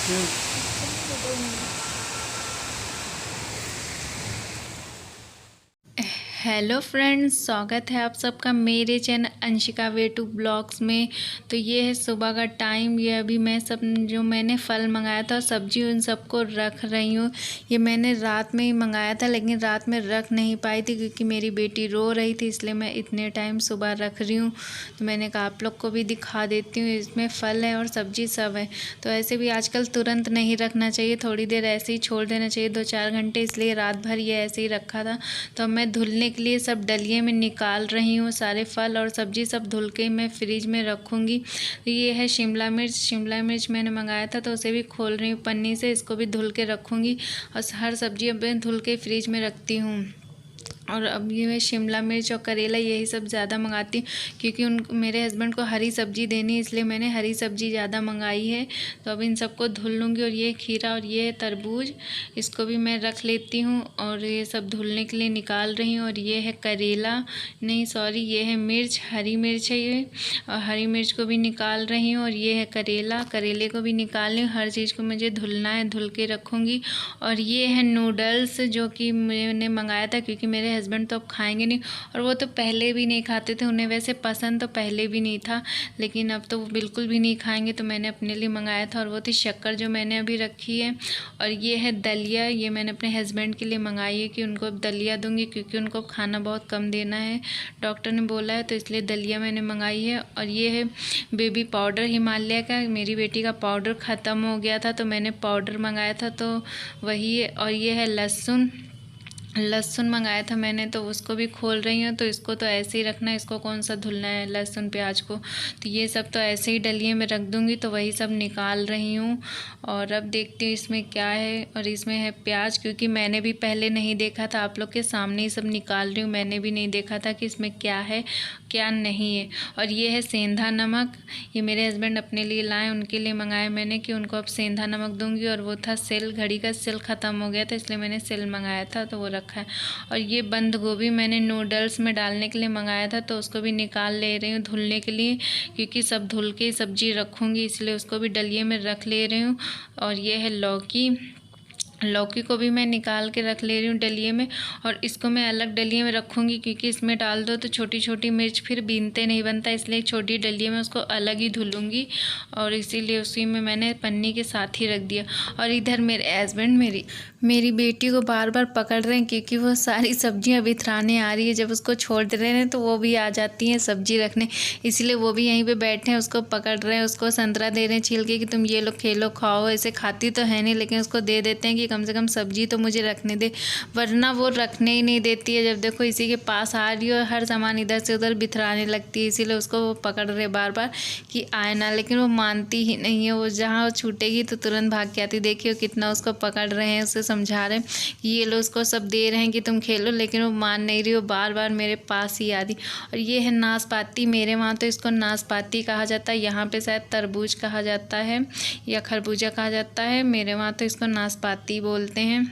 हम्म। Hello friends, स्वागत है आप सबका मेरे channel Anshika way to blogs में। तो ये है सुबह का टाइम। ये अभी मैं सब जो मैंने फल मंगाया था और सब्जी उन सबको रख रही हूँ। ये मैंने रात में ही मंगाया था, लेकिन रात में रख नहीं पाई थी क्योंकि मेरी बेटी रो रही थी, इसलिए मैं इतने टाइम सुबह रख रही हूँ। तो मैंने कहा आप लोग को भी दिखा देती हूँ। इसमें फल है और सब्जी सब है। तो ऐसे भी आजकल तुरंत नहीं रखना चाहिए, थोड़ी देर ऐसे ही छोड़ देना चाहिए, 2-4 घंटे। इसलिए रात भर ये ऐसे ही रखा था। तो मैं धुलने के लिए सब डलिए में निकाल रही हूँ। सारे फल और सब्जी सब धुल के मैं फ्रिज में रखूँगी। तो ये है शिमला मिर्च। शिमला मिर्च मैंने मंगाया था, तो उसे भी खोल रही हूँ पन्नी से। इसको भी धुल के रखूँगी और हर सब्जी अब मैं धुल के फ्रिज में रखती हूँ। और अब ये मैं शिमला मिर्च और करेला यही सब ज़्यादा मंगाती हूँ क्योंकि उन मेरे हस्बैंड को हरी सब्जी देनी है, इसलिए मैंने हरी सब्जी ज़्यादा मंगाई है। तो अब इन सबको धुल लूँगी। और ये खीरा और ये तरबूज, इसको भी मैं रख लेती हूँ और ये सब धुलने के लिए निकाल रही हूँ। और ये है करेला, नहीं सॉरी, ये है मिर्च, हरी मिर्च है ये, और हरी मिर्च को भी निकाल रही हूँ। और ये है करेला, करेले को भी निकाल रही हूँ। हर चीज़ को मुझे धुलना है, धुल के रखूँगी। और ये है नूडल्स जो कि मैंने मंगाया था क्योंकि मेरे हस्बैंड तो अब खाएंगे नहीं, और वो तो पहले भी नहीं खाते थे। उन्हें वैसे पसंद तो पहले भी नहीं था, लेकिन अब तो वो बिल्कुल भी नहीं खाएंगे, तो मैंने अपने लिए मंगाया था। और वो थी शक्कर जो मैंने अभी रखी है। और ये है दलिया, ये मैंने अपने हस्बैंड के लिए मंगाई है कि उनको अब दलिया दूंगी क्योंकि उनको खाना बहुत कम देना है, डॉक्टर ने बोला है। तो इसलिए दलिया मैंने मंगाई है। और ये है बेबी पाउडर हिमालय का। मेरी बेटी का पाउडर ख़त्म हो गया था, तो मैंने पाउडर मंगाया था, तो वही है। और ये है लहसुन, लहसुन मंगाया था मैंने, तो उसको भी खोल रही हूँ। तो इसको तो ऐसे ही रखना है, इसको कौन सा धुलना है लहसुन प्याज को। तो ये सब तो ऐसे ही डलिए में रख दूँगी। तो वही सब निकाल रही हूँ। और अब देखती हूँ इसमें क्या है। और इसमें है प्याज, क्योंकि मैंने भी पहले नहीं देखा था, आप लोग के सामने ही सब निकाल रही हूँ। मैंने भी नहीं देखा था कि इसमें क्या है क्या नहीं है। और ये है सेंधा नमक, ये मेरे हस्बैंड अपने लिए लाए, उनके लिए मंगाया मैंने कि उनको अब सेंधा नमक दूंगी। और वो था सेल, घड़ी का सेल ख़त्म हो गया था, इसलिए मैंने सेल मंगाया था, तो वो रखा है। और ये बंद गोभी मैंने नूडल्स में डालने के लिए मंगाया था, तो उसको भी निकाल ले रही हूँ धुलने के लिए, क्योंकि सब धुल के सब्जी रखूँगी, इसलिए उसको भी डलिए में रख ले रही हूँ। और ये है लौकी, लौकी को भी मैं निकाल के रख ले रही हूँ डलिए में। और इसको मैं अलग डलिए में रखूँगी क्योंकि इसमें डाल दो तो छोटी छोटी मिर्च फिर बीनते नहीं बनता, इसलिए छोटी डलिए में उसको अलग ही धुलूँगी। और इसीलिए उसी में मैंने पन्नी के साथ ही रख दिया। और इधर मेरे हस्बैंड मेरी बेटी को बार बार पकड़ रहे हैं क्योंकि वो सारी सब्जियां बिथराने आ रही है। जब उसको छोड़ दे रहे हैं तो वो भी आ जाती हैं सब्जी रखने, इसलिए वो भी यहीं पे बैठे हैं, उसको पकड़ रहे हैं। उसको संतरा दे रहे हैं छील के कि तुम ये लो खेलो खाओ। ऐसे खाती तो है नहीं, लेकिन उसको दे देते हैं कि कम से कम सब्जी तो मुझे रखने दे, वरना वो रखने ही नहीं देती है। जब देखो इसी के पास आ रही हो, हर सामान इधर से उधर बिथराने लगती है, इसीलिए उसको वो पकड़ रहे बार बार कि आए ना, लेकिन वो मानती ही नहीं है। वो जहाँ छूटेगी तो तुरंत भाग के आती। देखिए कितना उसको पकड़ रहे हैं, उसे समझा रहे हैं कि ये लो, उसको सब दे रहे हैं कि तुम खेलो, लेकिन वो मान नहीं रही, वो बार बार मेरे पास ही आ रही। और ये है नाशपाती, मेरे वहाँ तो इसको नाशपाती कहा जाता है, यहाँ पे शायद तरबूज कहा जाता है या खरबूजा कहा जाता है, मेरे वहाँ तो इसको नाशपाती बोलते हैं।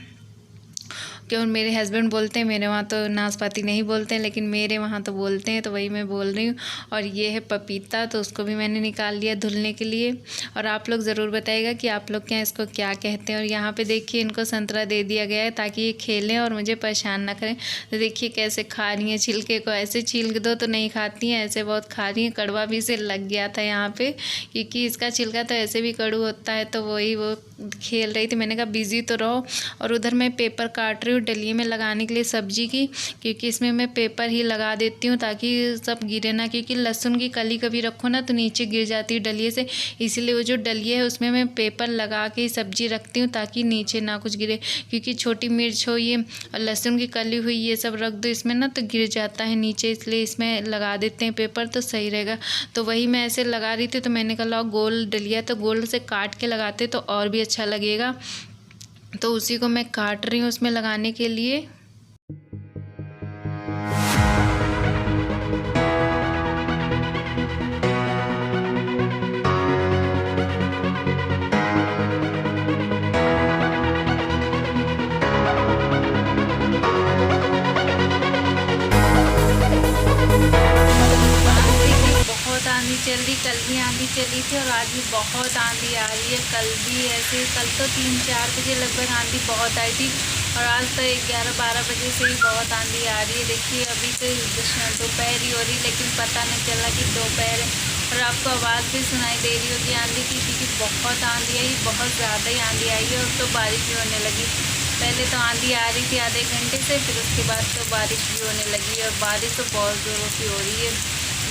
क्यों मेरे हस्बैंड बोलते हैं, मेरे वहाँ तो नाशपाती नहीं बोलते हैं, लेकिन मेरे वहाँ तो बोलते हैं, तो वही मैं बोल रही हूँ। और ये है पपीता, तो उसको भी मैंने निकाल लिया धुलने के लिए। और आप लोग ज़रूर बताइएगा कि आप लोग क्या इसको क्या कहते हैं। और यहाँ पे देखिए इनको संतरा दे दिया गया है ताकि ये खेलें और मुझे परेशान ना करें। तो देखिए कैसे खा रही हैं छिलके को, ऐसे छील दो तो नहीं खाती हैं, ऐसे बहुत खा रही हैं। कड़वा भी इसे लग गया था यहाँ पर, क्योंकि इसका छिलका तो ऐसे भी कड़ू होता है, तो वही वो खेल रही थी। मैंने कहा बिज़ी तो रहो। और उधर मैं पेपर काट रही हूँ डलिए में लगाने के लिए सब्जी की, क्योंकि इसमें मैं पेपर ही लगा देती हूँ ताकि सब गिरे ना, क्योंकि लहसुन की कली कभी रखो ना तो नीचे गिर जाती है डलिए से, इसीलिए वो जो डलिए है उसमें मैं पेपर लगा के सब्जी रखती हूँ ताकि नीचे ना कुछ गिरे। क्योंकि छोटी मिर्च हो ये और लहसुन की कली हुई ये सब रख दो इसमें ना तो गिर जाता है नीचे, इसलिए इसमें लगा देते हैं पेपर तो सही रहेगा। तो वही मैं ऐसे लगा रही थी, तो मैंने कहा लो गोल डलिया तो गोल से काट के लगाते तो और भी अच्छा लगेगा, तो उसी को मैं काट रही हूँ उसमें लगाने के लिए। बहुत आंधी चल रही, कल भी आंधी चली थी और आज भी बहुत आंधी आ रही है। कल भी ऐसे, कल तो 3-4 बजे लगभग आंधी बहुत आई थी और आज तो 11-12 बजे से ही बहुत आंधी आ रही है। देखिए अभी तो दोपहर ही हो रही, लेकिन पता नहीं चला कि दोपहर है। और आपको आवाज़ भी सुनाई दे रही होगी आंधी की, क्योंकि बहुत आंधी आई, बहुत ज़्यादा ही आंधी आई है और तो बारिश भी होने लगी। पहले तो आंधी आ रही थी आधे घंटे से, फिर उसके बाद तो बारिश भी होने लगी और बारिश तो बहुत ज़ोरों की हो रही है।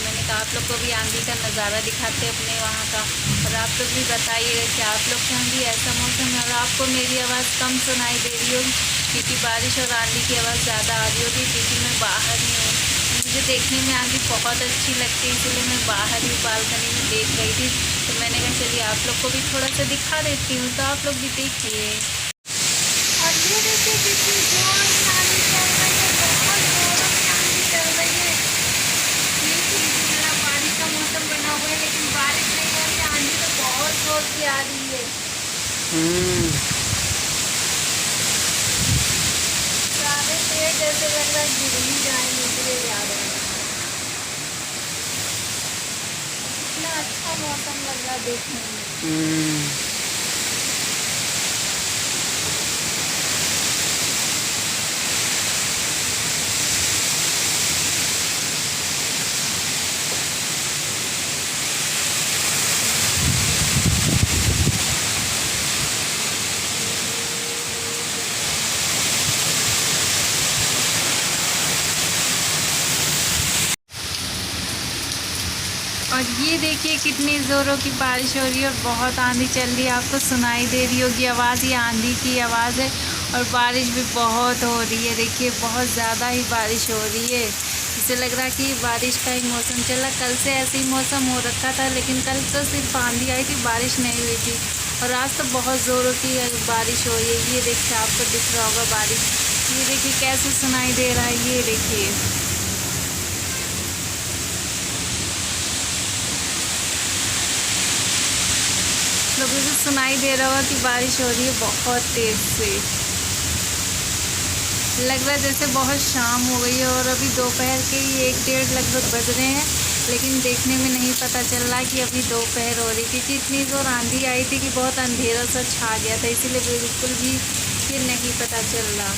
मैंने कहा आप लोग को भी आंधी का नज़ारा दिखाते अपने वहाँ का, और आप लोग भी बताइएगा कि आप लोग के यहाँ भी ऐसा मौसम है और आपको मेरी आवाज़ कम सुनाई दे रही होगी, क्योंकि बारिश और आंधी की आवाज़ ज़्यादा आ रही होगी, क्योंकि मैं बाहर ही हूँ। मुझे देखने में आंधी बहुत अच्छी लगती है, इसलिए मैं बाहर ही बालकनी में देख रही थी। तो मैंने कहा चलिए आप लोग को भी थोड़ा सा दिखा देती हूँ, तो आप लोग भी देखिए। और ये देखिए कितनी जोर की आंधी चल रही है, बहुत जोरों की आंधी चल रही है। ये मेरा बारिश का मौसम बना हुआ है, लेकिन बारिश नहीं हो रही, आंधी तो बहुत जोर की आ रही है। सारे पेड़ जैसे लग रहा है गिर ही जाएंगे, इसलिए जा रहे हैं। इतना अच्छा मौसम लग रहा है देखने में। और ये देखिए कितनी ज़ोरों की बारिश हो रही है और बहुत आंधी चल रही है। आपको सुनाई दे रही होगी आवाज़, ये आंधी की आवाज़ है और बारिश भी बहुत हो रही है। देखिए बहुत ज़्यादा ही बारिश हो रही है, इसे लग रहा है कि बारिश का ही मौसम चला। कल से ऐसे ही मौसम हो रखा था, लेकिन कल तो सिर्फ आंधी आई थी, बारिश नहीं हुई थी। और आज तो बहुत ज़ोरों की बारिश हो रही है। ये देखिए आपको दिख रहा होगा बारिश, ये देखिए कैसे सुनाई दे रहा है, ये देखिए। लोगों को सुनाई दे रहा होगा कि बारिश हो रही है बहुत तेज़ से। लग रहा है जैसे बहुत शाम हो गई है और अभी दोपहर के ही 1-1:30 लगभग बज रहे हैं, लेकिन देखने में नहीं पता चल रहा कि अभी दोपहर हो रही, क्योंकि इतनी ज़ोर आंधी आई थी कि बहुत अंधेरा सा छा गया था, इसीलिए बिल्कुल भी ये नहीं पता चल रहा।